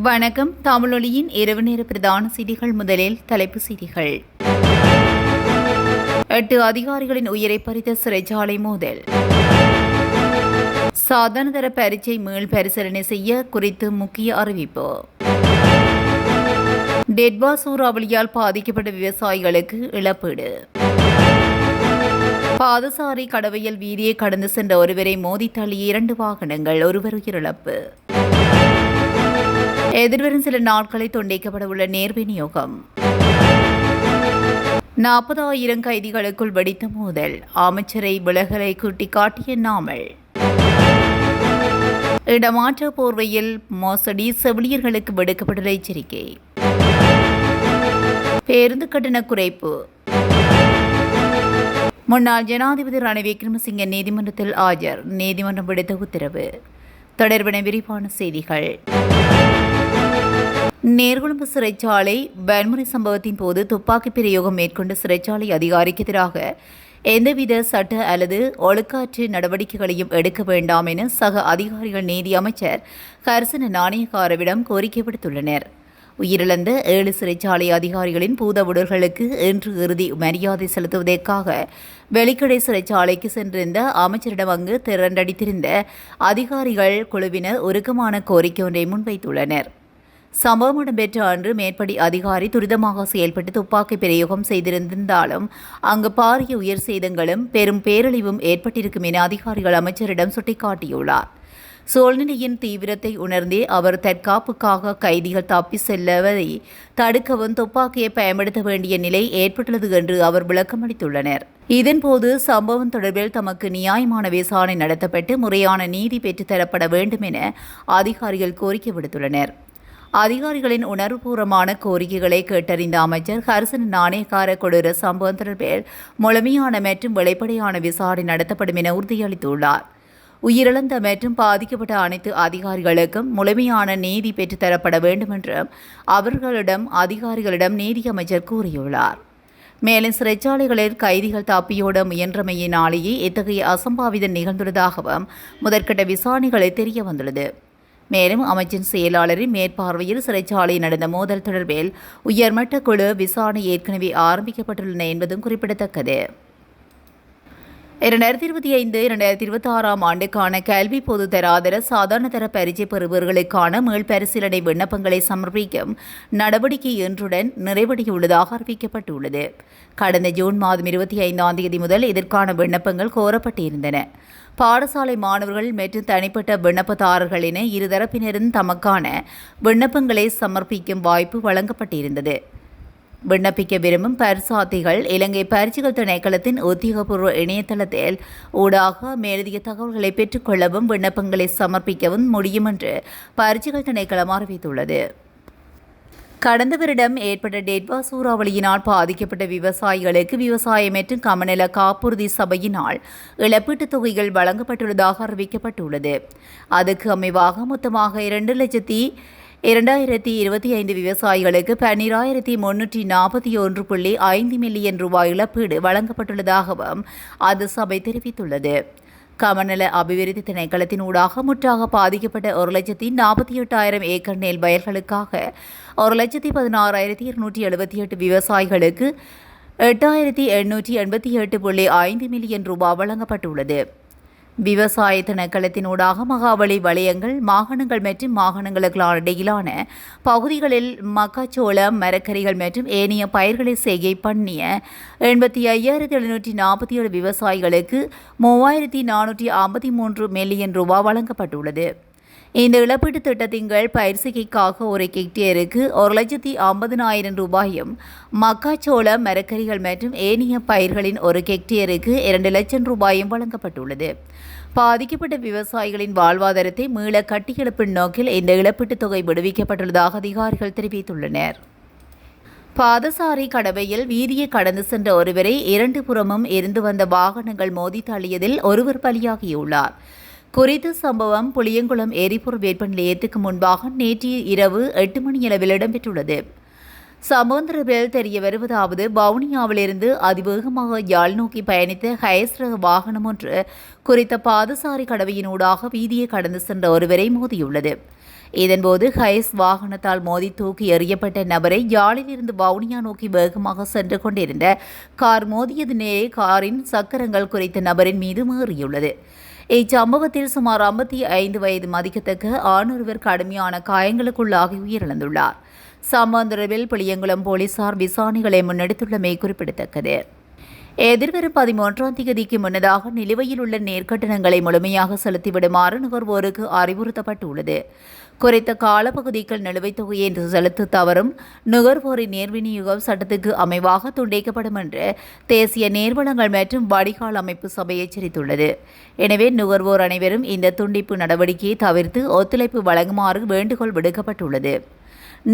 வணக்கம். தமிழொலியின் இரவு நேர பிரதான செய்திகள். முதலில் தலைப்புச் செய்திகள். 8 அதிகாரிகளின் உயிரை பறித்த சிறைச்சாலை மோதல். சாதாரணதர பரீட்சை மீள் பரிசீலனை செய்ய குறித்து முக்கிய அறிவிப்பு. டெட்வா சூறாவளியால் பாதிக்கப்பட்ட விவசாயிகளுக்கு இழப்பீடு. பாதசாரி கடவையில் வீதியை கடந்து சென்ற ஒருவரை மோதி தள்ளிய 2 வாகனங்கள், ஒருவர் உயிரிழப்பு. எதிர்வரும் சில நாட்களை துண்டிக்கப்படவுள்ள நேர் விநியோகம். 40,000 கைதிகளுக்குள் வெடித்த மோதல். அமைச்சரை விலகலை சுட்டிக்காட்டிய நாமல். இடமாற்ற போர்வையில் மோசடி, செவிலியர்களுக்கு விடுக்கப்பட்டுள்ள எச்சரிக்கை. பேருந்து கட்டண குறைப்பு. முன்னாள் ஜனாதிபதி ரணில் விக்ரமசிங்க நீதிமன்றத்தில் ஆஜர். நீதிமன்றம் விடுத்த உத்தரவு. தொடர்பான விரிவான செய்திகள். நேர்கொழும்பு சிறைச்சாலை வன்முறை சம்பவத்தின் போது துப்பாக்கி பிரயோகம் மேற்கொண்ட சிறைச்சாலை அதிகாரிக்கு எதிராக எந்தவித சட்ட அல்லது ஒழுக்காற்று நடவடிக்கைகளையும் எடுக்க வேண்டாம் என சக அதிகாரிகள் நீதி அமைச்சர் கர்சன நாணயக்காரவிடம் கோரிக்கை விடுத்துள்ளனர். உயிரிழந்த 7 சிறைச்சாலை அதிகாரிகளின் பூத உடல்களுக்கு இன்று இறுதி மரியாதை செலுத்துவதற்காக வெலிக்கடை சிறைச்சாலைக்கு சென்றிருந்த அமைச்சரிடம் அங்கு திரண்டடித்திருந்த அதிகாரிகள் குழுவினர் உருக்கமான கோரிக்கை ஒன்றை முன்வைத்துள்ளனர். சம்பவம் இடம்பெற்ற அன்று மேற்படி அதிகாரி துரிதமாக செயல்பட்டு துப்பாக்கி பிரயோகம் செய்திருந்தாலும் அங்கு பாரிய உயிர் சேதங்களும் பெரும் பேரழிவும் ஏற்பட்டிருக்கும் என அதிகாரிகள் அமைச்சரிடம் சுட்டிக்காட்டியுள்ளார். சூழ்நிலையின் தீவிரத்தை உணர்ந்தே அவர் தற்காப்புக்காக கைதிகள் தப்பி செல்லுவதை தடுக்கவும் துப்பாக்கியை பயன்படுத்த வேண்டிய நிலை ஏற்பட்டுள்ளது என்று அவர் விளக்கமளித்துள்ளனர். இதன்போது சம்பவம் தொடர்பில் தமக்கு நியாயமான விசாரணை நடத்தப்பட்டு முறையான நீதி பெற்றுத்தரப்பட வேண்டும் என அதிகாரிகள் கோரிக்கை விடுத்துள்ளனர். அதிகாரிகளின் உணர்வுபூர்வமான கோரிக்கைகளை கேட்டறிந்த அமைச்சர் ஹர்சன் நாணயக்கார கொடூர சம்பவம் தொடர்பில் முழுமையான மற்றும் வெளிப்படையான விசாரணை நடத்தப்படும் என உறுதியளித்துள்ளார். உயிரிழந்த மற்றும் பாதிக்கப்பட்ட அனைத்து அதிகாரிகளுக்கும் முழுமையான நீதி பெற்றுத்தரப்பட வேண்டும் என்றும் அதிகாரிகளிடம் நீதி அமைச்சர் கூறியுள்ளார். மேலும் சிறைச்சாலைகளில் கைதிகள் தப்பியோட முயன்றமையினாலேயே இத்தகைய அசம்பாவிதம் நிகழ்ந்துள்ளதாகவும் முதற்கட்ட விசாரணைகளில் தெரிய வந்துள்ளது. மேலும் அமைச்சின் செயலாளரின் மேற்பார்வையில் சிறைச்சாலையில் நடந்த மோதல் தொடர்பில் உயர்மட்ட குழு விசாரணை ஏற்கனவே ஆரம்பிக்கப்பட்டுள்ளன என்பதும் குறிப்பிடத்தக்கது. 2025-2026 ஆண்டுக்கான கல்வி பொதுத்தராதர சாதாரணதர பரீட்சை பெறுபவர்களுக்கான மீள்பரிசீலனை விண்ணப்பங்களை சமர்ப்பிக்கும் நடவடிக்கை இன்றுடன் நிறைவடையுள்ளதாக அறிவிக்கப்பட்டுள்ளது. கடந்த ஜூன் மாதம் 25ஆம் தேதி முதல் இதற்கான விண்ணப்பங்கள் கோரப்பட்டிருந்தன. பாடசாலை மாணவர்கள் மற்றும் தனிப்பட்ட விண்ணப்பதாரர்கள் என இருதரப்பினரும் தமக்கான விண்ணப்பங்களை சமர்ப்பிக்கும் வாய்ப்பு வழங்கப்பட்டிருந்தது. விண்ணப்பிக்க விரும்பும் பரிசார்த்திகள் இலங்கை பரீட்சைகள் திணைக்களத்தின் உத்தியோகபூர்வ இணையதளத்தில் ஊடாக மேலதிக தகவல்களை பெற்றுக்கொள்ளவும் விண்ணப்பங்களை சமர்ப்பிக்கவும் முடியும் என்று பரீட்சைகள் திணைக்களம் அறிவித்துள்ளது. கடந்த வருடம் ஏற்பட்ட டெட்வா சூறாவளியினால் பாதிக்கப்பட்ட விவசாயிகளுக்கு விவசாய மற்றும் கமநல காப்புறுதி சபையினால் இழப்பீட்டுத் தொகைகள் வழங்கப்பட்டுள்ளதாக அறிவிக்கப்பட்டுள்ளது. அதுக்கு அமைவாக மொத்தமாக 2,2025 விவசாயிகளுக்கு 12,341.5 மில்லியன் ரூபாய் இழப்பீடு வழங்கப்பட்டுள்ளதாகவும் அது சபை தெரிவித்துள்ளது. கமநல அபிவிருத்தி திணைக்களத்தின் ஊடாக முற்றாக பாதிக்கப்பட்ட 1,48,000 ஏக்கர் நெல் வயல்களுக்காக 1,16,278 விவசாயிகளுக்கு 8,888.5 மில்லியன் ரூபாய் வழங்கப்பட்டுள்ளது. விவசாய திணைக்களத்தினூடாக மகாவலி வலயங்கள், மாகாணங்கள் மற்றும் மாகாணங்களுக்கு இடையிலான பகுதிகளில் மக்காச்சோளம், மரக்கறிகள் மற்றும் ஏனைய பயிர்களை செய்கை பண்ணிய 85,747 விவசாயிகளுக்கு 3,453 மில்லியன் ரூபாய் வழங்கப்பட்டுள்ளது. இந்த இழப்பீட்டுத் திட்டத்தின் கீழ் பயிர் செய்கைக்காக ஒரு ஹெக்டேருக்கு 1,50,000 ரூபாயும், மக்காச்சோளம், மரக்கறிகள் மற்றும் ஏனைய பயிர்களின் ஒரு ஹெக்டேருக்கு 2 லட்சம் ரூபாயும் வழங்கப்பட்டுள்ளது. பாதிக்கப்பட்ட விவசாயிகளின் வாழ்வாதாரத்தை மீள கட்டியெழுப்பும் நோக்கில் இந்த இழப்பீட்டுத் தொகை விடுவிக்கப்பட்டுள்ளதாக அதிகாரிகள் தெரிவித்துள்ளனர். பாதசாரி கடவையில் வீதியை கடந்து சென்ற ஒருவரை 2 புறமும் இருந்து வந்த வாகனங்கள் மோதி தள்ளியதில் ஒருவர் பலியாகியுள்ளார். குறித்த சம்பவம் புளியங்குளம் எரிபொருள் வேட்பு நிலையத்துக்கு முன்பாக நேற்று இரவு 8 மணியளவில் இடம்பெற்றுள்ளது. சம்பவம் தொடர்பில் தெரிய வருவதாவது, வவுனியாவிலிருந்து அதிவேகமாக யாழ் நோக்கி பயணித்த ஹயஸ் ரக வாகனம் ஒன்று குறித்த பாதசாரி கடவையினூடாக வீதியை கடந்து சென்ற ஒருவரை மோதியுள்ளது. இதன்போது ஹைஸ் வாகனத்தால் மோதி தூக்கி எறியப்பட்ட நபரை யாழிலிருந்து வவுனியா நோக்கி வேகமாக சென்று கொண்டிருந்த கார் மோதியது நேரே காரின் சக்கரங்கள் குறித்த நபரின் மீது ஏறியுள்ளது. இச்சம்பவத்தில் சுமார் 55 வயது மதிக்கத்தக்க ஆணொருவர் கடுமையான காயங்களுக்குள்ளாகி உயிரிழந்துள்ளார். சம்பவம் தொடர்பில் புளியங்குளம் போலீசார் விசாரணைகளை முன்னெடுத்துள்ளமை குறிப்பிடத்தக்கது. எதிர்வரும் 13ஆம் தேதிக்கு முன்னதாக நிலுவையில் உள்ள நேர்கட்டணங்களை முழுமையாக செலுத்திவிடுமாறு நுகர்வோருக்கு அறிவுறுத்தப்பட்டுள்ளது. குறித்த காலப்பகுதிக்குள் நிலுவைத் தொகையை செலுத்த தவறும் நுகர்வோரின் நேர்விநியோகம் சட்டத்துக்கு அமைவாக துண்டிக்கப்படும் என்று தேசிய நீர்வளங்கள் மற்றும் வடிகால் அமைப்பு சபை எச்சரித்துள்ளது. எனவே நுகர்வோர் அனைவரும் இந்த துண்டிப்பு நடவடிக்கையை தவிர்த்து ஒத்துழைப்பு வழங்குமாறு வேண்டுகோள் விடுக்கப்பட்டுள்ளது.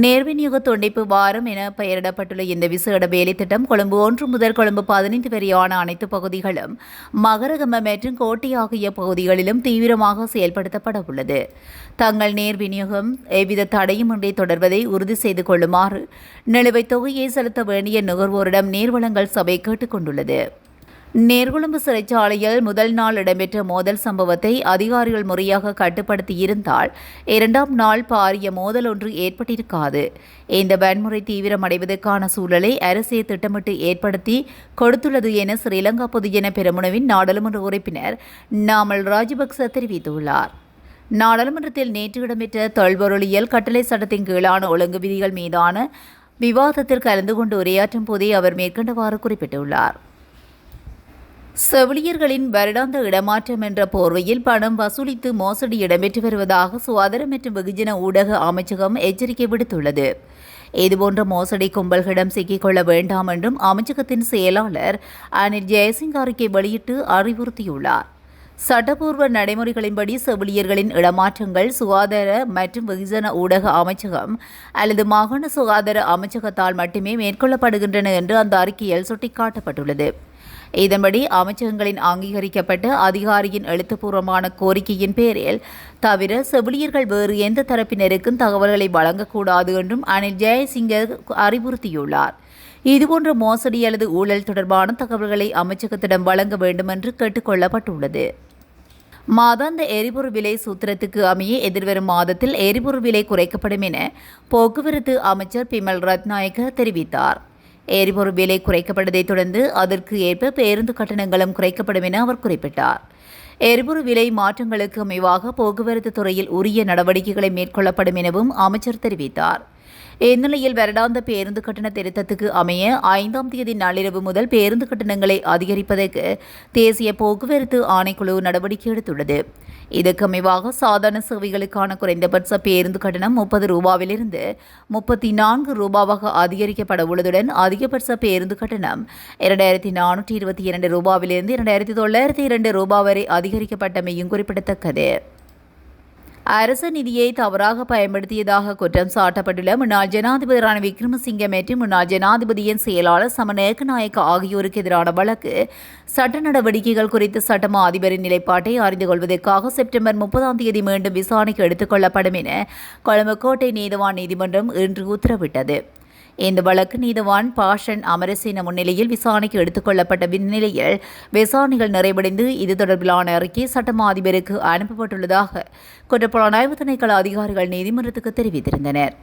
நேர்விநியோக துண்டிப்பு வாரம் என பெயரிடப்பட்டுள்ள இந்த விசேட வேலைத்திட்டம் கொழும்பு 1 முதல் கொழும்பு 15 வரையான அனைத்து பகுதிகளும் மகரகம மற்றும் கோட்டை ஆகிய பகுதிகளிலும் தீவிரமாக செயல்படுத்தப்பட உள்ளது. தங்கள் நேர்விநியோகம் எவ்வித தடையுமின்றி தொடர்வதை உறுதி செய்து கொள்ளுமாறு நிலுவைத் தொகையை செலுத்த வேண்டிய நுகர்வோரிடம் நீர்வளங்கள் சபை கேட்டுக் கொண்டுள்ளது. நீர்கொழும்பு சிறைச்சாலையில் முதல் நாள் இடம்பெற்ற மோதல் சம்பவத்தை அதிகாரிகள் முறையாக கட்டுப்படுத்தியிருந்தால் 2ஆம் நாள் பாரிய மோதல் ஒன்று ஏற்பட்டிருக்காது. இந்த வன்முறை தீவிரமடைவதற்கான சூழலை அரசே திட்டமிட்டு ஏற்படுத்தி கொடுத்துள்ளது என ஸ்ரீலங்கா பொதுஜன பெரமுனவின் நாடாளுமன்ற உறுப்பினர் நாமல் ராஜபக்ச தெரிவித்துள்ளார். நாடாளுமன்றத்தில் நேற்று இடம்பெற்ற தொல்பொருளியல் கட்டளை சட்டத்தின் கீழான ஒழுங்கு விதிகள் மீதான விவாதத்தில் கலந்து கொண்டு உரையாற்றும் போதே அவர் மேற்கண்டவாறு குறிப்பிட்டுள்ளார். செவிலியர்களின் வருடாந்த இடமாற்றம் என்ற போர்வையில் பணம் வசூலித்து மோசடி இடம்பெற்று வருவதாக சுகாதார மற்றும் வெகுஜன ஊடக அமைச்சகம் எச்சரிக்கை விடுத்துள்ளது. இதுபோன்ற மோசடி கும்பல்களிடம் சிக்கிக்கொள்ள வேண்டாம் என்றும் அமைச்சகத்தின் செயலாளர் அனில் ஜெயசிங் அறிக்கை வெளியிட்டு அறிவுறுத்தியுள்ளார். சட்டப்பூர்வ நடைமுறைகளின்படி செவிலியர்களின் இடமாற்றங்கள் சுகாதார மற்றும் வெகுஜன ஊடக அமைச்சகம் அல்லது மாகாண சுகாதார அமைச்சகத்தால் மட்டுமே மேற்கொள்ளப்படுகின்றன என்று அந்த அறிக்கையில் சுட்டிக்காட்டப்பட்டுள்ளது. இதன்படி அமைச்சகங்களின் அங்கீகரிக்கப்பட்ட அதிகாரியின் எழுத்துப்பூர்வமான கோரிக்கையின் பேரில் தவிர செவிலியர்கள் வேறு எந்த தரப்பினருக்கும் தகவல்களை வழங்கக்கூடாது என்றும் அனில் ஜெயசிங்க அறிவுறுத்தியுள்ளார். இதுபோன்ற மோசடி அல்லது ஊழல் தொடர்பான தகவல்களை அமைச்சகத்திடம் வழங்க வேண்டும் என்று கேட்டுக் கொள்ளப்பட்டுள்ளது. மாதாந்த எரிபொருள் விலை சூத்திரத்துக்கு அமைய எதிர்வரும் மாதத்தில் எரிபொருள் விலை குறைக்கப்படும் என போக்குவரத்து அமைச்சர் பிமல் ரத்நாயக்க தெரிவித்தார். எரிபொருள் விலை குறைக்கப்பட்டதைத் தொடர்ந்து அதற்கு ஏற்ப பேருந்து கட்டணங்களும் குறைக்கப்படும் என அவர் குறிப்பிட்டார். எரிபொருள் விலை மாற்றங்களுக்கு அமைவாக போக்குவரத்து துறையில் உரிய நடவடிக்கைகளை மேற்கொள்ளப்படும் எனவும் அமைச்சர் தெரிவித்தார். இந்நிலையில் வருடாந்த பேருந்து கட்டண திருத்தத்துக்கு அமைய 5ஆம் தேதி நள்ளிரவு முதல் பேருந்து கட்டணங்களை அதிகரிப்பதற்கு தேசிய போக்குவரத்து ஆணைக்குழு நடவடிக்கை எடுத்துள்ளது. இதற்கு அமைவாக சாதாரண சேவைகளுக்கான குறைந்தபட்ச பேருந்து கட்டணம் 30 ரூபாவிலிருந்து 34 ரூபாவாக அதிகரிக்கப்பட உள்ளதுடன் அதிகபட்ச பேருந்து கட்டணம் 2422 ரூபாவிலிருந்து 2902 ரூபாய் வரை அதிகரிக்கப்பட்டமையும் குறிப்பிடத்தக்கது. அரச நிதியை தவறாக பயன்படுத்தியதாக குற்றம் சாட்டப்பட்டுள்ள முன்னாள் ஜனாதிபதி ரணில் விக்ரமசிங்கே மற்றும் முன்னாள் ஜனாதிபதியின் செயலாளர் சமன் ஏகநாயக்க ஆகியோருக்கு எதிரான வழக்கு சட்ட நடவடிக்கைகள் குறித்து சட்டமா அதிபரின் நிலைப்பாட்டை அறிந்து கொள்வதற்காக செப்டம்பர் 30ஆம் தேதி மீண்டும் விசாரணைக்கு எடுத்துக் கொள்ளப்படும் என கொழும்பு கோட்டை நீதவான் நீதிமன்றம் இன்று உத்தரவிட்டது. இந்த வழக்கு நீதவான் பாஷன் அமரசேன முன்னிலையில் விசாரணைக்கு எடுத்துக் கொள்ளப்பட்ட நிலையில் விசாரணைகள் நிறைவடைந்து இது தொடர்பிலான அறிக்கை சட்டமா அதிபருக்கு அனுப்பப்பட்டுள்ளதாக குற்றப்புலனாய்வு திணைக்கள அதிகாரிகள் நீதிமன்றத்துக்கு தெரிவித்திருந்தனர்.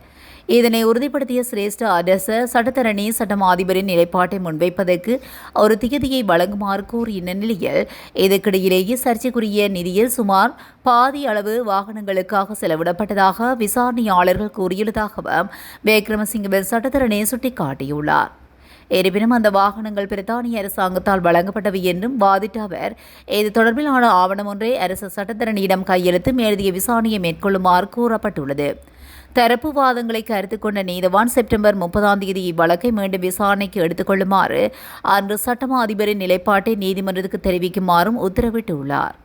இதனை உறுதிப்படுத்திய சிரேஷ்ட அரச சட்டத்தரணி சட்டமா அதிபரின் நிலைப்பாட்டை முன்வைப்பதற்கு ஒரு திகதியை வழங்குமாறு கூறிய நிலையில் இதற்கிடையிலேயே சர்ச்சைக்குரிய நிதியில் சுமார் பாதி அளவு வாகனங்களுக்காக செலவிடப்பட்டதாக விசாரணையாளர்கள் கூறியுள்ளதாகவும் விக்ரமசிங்கவின் சட்டத்தரணி சுட்டிக்காட்டியுள்ளார். இருப்பினும் அந்த வாகனங்கள் பிரித்தானிய அரசாங்கத்தால் வழங்கப்பட்டவை என்றும் வாதிட்ட அவர் இது தொடர்பிலான ஆவணம் ஒன்றை அரசு சட்டத்தரணியிடம் கையெழுத்து மேலதிக விசாரணையை மேற்கொள்ளுமாறு கூறப்பட்டுள்ளது. தரப்பு வாதங்களை கருத்தில் கொண்ட நீதவான் செப்டம்பர் 30ஆம் தேதி இவ்வழக்கை மீண்டும் விசாரணைக்கு எடுத்துக் கொள்ளுமாறு அன்று சட்டமா அதிபரின் நிலைப்பாட்டை நீதிமன்றத்துக்கு தெரிவிக்குமாறும் உத்தரவிட்டுள்ளார்.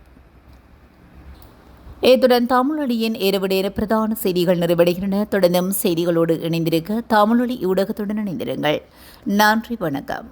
இத்துடன் தமிழொலியின் இரவு நேர பிரதான செய்திகள் நிறைவடைகின்றன. தொடர்ந்தும் செய்திகளோடு இணைந்திருக்க தமிழொலி ஊடகத்துடன் இணைந்திருங்கள். நன்றி, வணக்கம்.